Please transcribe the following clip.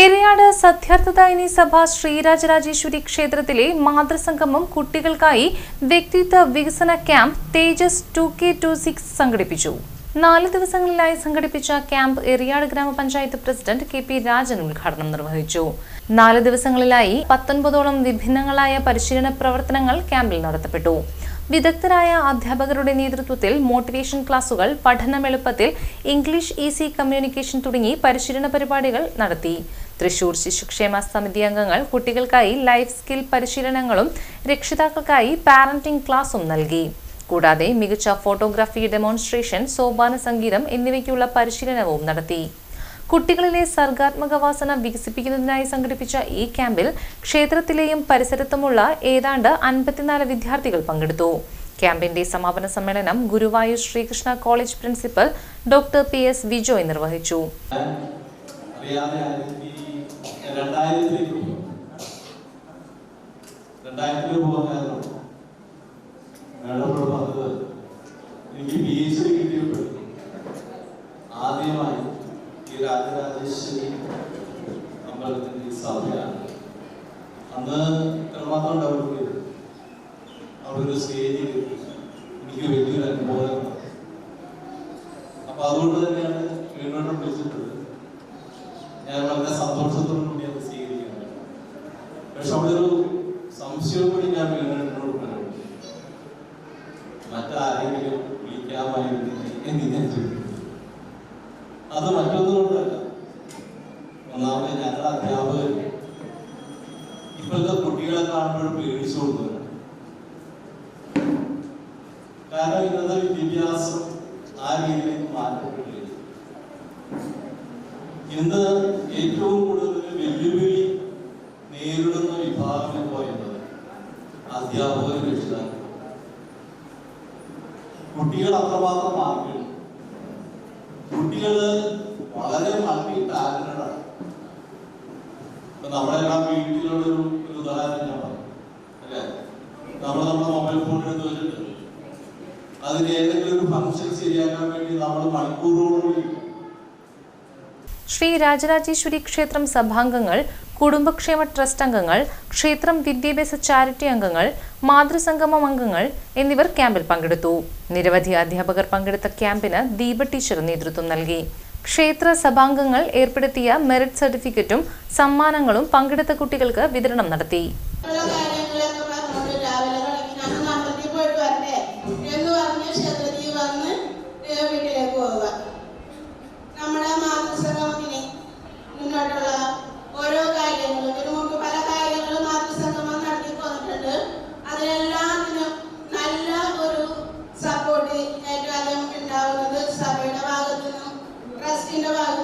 ഏറിയാട് സത്യാർത്ഥദായിനി സഭ ശ്രീരാജരാജേശ്വരി ക്ഷേത്രത്തിലെ മാതൃസംഗമം കുട്ടികൾക്കായി വ്യക്തിത്വ വികസന ക്യാമ്പ് തേജസ് 2K26 സംഘടിപ്പിച്ചു. 4 ദിവസങ്ങളിലായി സംഘടിപ്പിച്ച ക്യാമ്പ് ഏറിയാട് ഗ്രാമപഞ്ചായത്ത് പ്രസിഡന്റ് KP രാജൻ ഉദ്ഘാടനം നിർവഹിച്ചു. 4 ദിവസങ്ങളിലായി 19ഓളം വിഭിന്നങ്ങളായ പരിശീലന പ്രവർത്തനങ്ങൾ ക്യാമ്പിൽ നടത്തപ്പെട്ടു. വിദഗ്ധരായ അധ്യാപകരുടെ നേതൃത്വത്തിൽ മോട്ടിവേഷൻ ക്ലാസുകൾ, പഠനം എളുപ്പത്തിൽ, ഇംഗ്ലീഷ് ഈസി കമ്മ്യൂണിക്കേഷൻ തുടങ്ങി പരിശീലന പരിപാടികൾ നടത്തി. തൃശൂർ ശിശുക്ഷേമ സമിതി അംഗങ്ങൾ കുട്ടികൾക്കായി ലൈഫ് സ്കിൽ പരിശീലനങ്ങളും രക്ഷിതാക്കൾക്കായി പാരന്റിംഗ് ക്ലാസും നൽകി. കൂടാതെ മികച്ച ഫോട്ടോഗ്രാഫി ഡെമോൺസ്ട്രേഷൻ, സോപാന സംഗീതം എന്നിവയ്ക്കുള്ള പരിശീലനവും നടത്തി. കുട്ടികളിലെ സർഗാത്മക വാസന വികസിപ്പിക്കുന്നതിനായി സംഘടിപ്പിച്ച ഈ ക്യാമ്പിൽ ക്ഷേത്രത്തിലെയും പരിസരത്തുമുള്ള ഏതാണ്ട് 54 വിദ്യാർത്ഥികൾ പങ്കെടുത്തു. ക്യാമ്പിന്റെ സമാപന സമ്മേളനം Guruvayur Sreekrishna college principal doctor PS Vijoy നിർവഹിച്ചു. ആദ്യമായി ഈ രാജരാജേശ്വരി അമ്പലത്തിന്റെ സഭയാണ്. അന്ന് എത്രമാത്രം ഡെവലപ്പ് ചെയ്തു. അവിടെ ഒരു സ്റ്റേജിൽ എനിക്ക് വലിയൊരു അനുഭവം. അപ്പൊ അതുകൊണ്ട് തന്നെയാണ് വീണ്ടും വിളിച്ചിട്ടുള്ളത്. ഞാൻ വളരെ സന്തോഷത്തോടു കൂടി അത് സ്വീകരിക്കുന്നത്. പക്ഷെ അവിടെ ഒരു സംശയം കൂടി ഞാൻ വീണ്ടും മറ്റാരെങ്കിലും വിളിക്കാമായിരുന്നില്ല എന്ന് ഞാൻ ചോദിക്കുന്നു. അത് മറ്റൊന്നുകൊണ്ടല്ല. ഒന്നാമത് ഞങ്ങളുടെ അധ്യാപകർ ഇപ്പോഴത്തെ കുട്ടികളെ കാണുമ്പോഴും പേടിച്ചു കൊടുക്കുകയാണ്. കാരണം ഇന്നത്തെ വിദ്യാഭ്യാസം ആ രീതിയിലേക്ക് മാറ്റപ്പെട്ടില്ല. ഇന്ന് ഏറ്റവും കൂടുതൽ വെല്ലുവിളി നേരിടുന്ന വിഭാഗം എന്ന് പറയുന്നത് അധ്യാപകർ, രക്ഷിതാക്കൾ. കുട്ടികൾ അത്രമാത്രം മാറിയിട്ടുണ്ട്. കുട്ടികള് വളരെ മൾട്ടി ടാലന്റഡ് ആണ്. ഇപ്പൊ നമ്മളെല്ലാം വീട്ടിലുള്ളൊരു ഉദാഹരണം ഞാൻ പറഞ്ഞു അല്ലെ. നമ്മുടെ മൊബൈൽ ഫോൺ എടുത്ത് വെച്ചിട്ട് അതിന് ഏതെങ്കിലും ഒരു ഫംഗ്ഷൻ ശരിയാക്കാൻ വേണ്ടി നമ്മൾ മണിക്കൂറുകളോട്. ശ്രീ രാജരാജേശ്വരി ക്ഷേത്രം സഭാംഗങ്ങൾ, കുടുംബക്ഷേമ ട്രസ്റ്റ് അംഗങ്ങൾ, ക്ഷേത്രം വിദ്യാഭ്യാസ ചാരിറ്റി അംഗങ്ങൾ, മാതൃസംഗമം അംഗങ്ങൾ എന്നിവർ ക്യാമ്പിൽ പങ്കെടുത്തു. നിരവധി അധ്യാപകർ പങ്കെടുത്ത ക്യാമ്പിന് ദീപ ടീച്ചർ നേതൃത്വം നൽകി. ക്ഷേത്ര സഭാംഗങ്ങൾ ഏർപ്പെടുത്തിയ മെറിറ്റ് സർട്ടിഫിക്കറ്റും സമ്മാനങ്ങളും പങ്കെടുത്ത കുട്ടികൾക്ക് വിതരണം നടത്തി. ഓരോ കാര്യങ്ങളും നമുക്ക് പല കാര്യങ്ങളും മാതൃസംഗമം നടത്തി പോന്നിട്ടുണ്ട്. അതിനെല്ലാത്തിനും നല്ല ഒരു സപ്പോർട്ട് ഏറ്റവും ആദ്യം ഉണ്ടാവുന്നത് സഭയുടെ ഭാഗത്തു നിന്നും ട്രസ്റ്റിന്റെ ഭാഗത്തു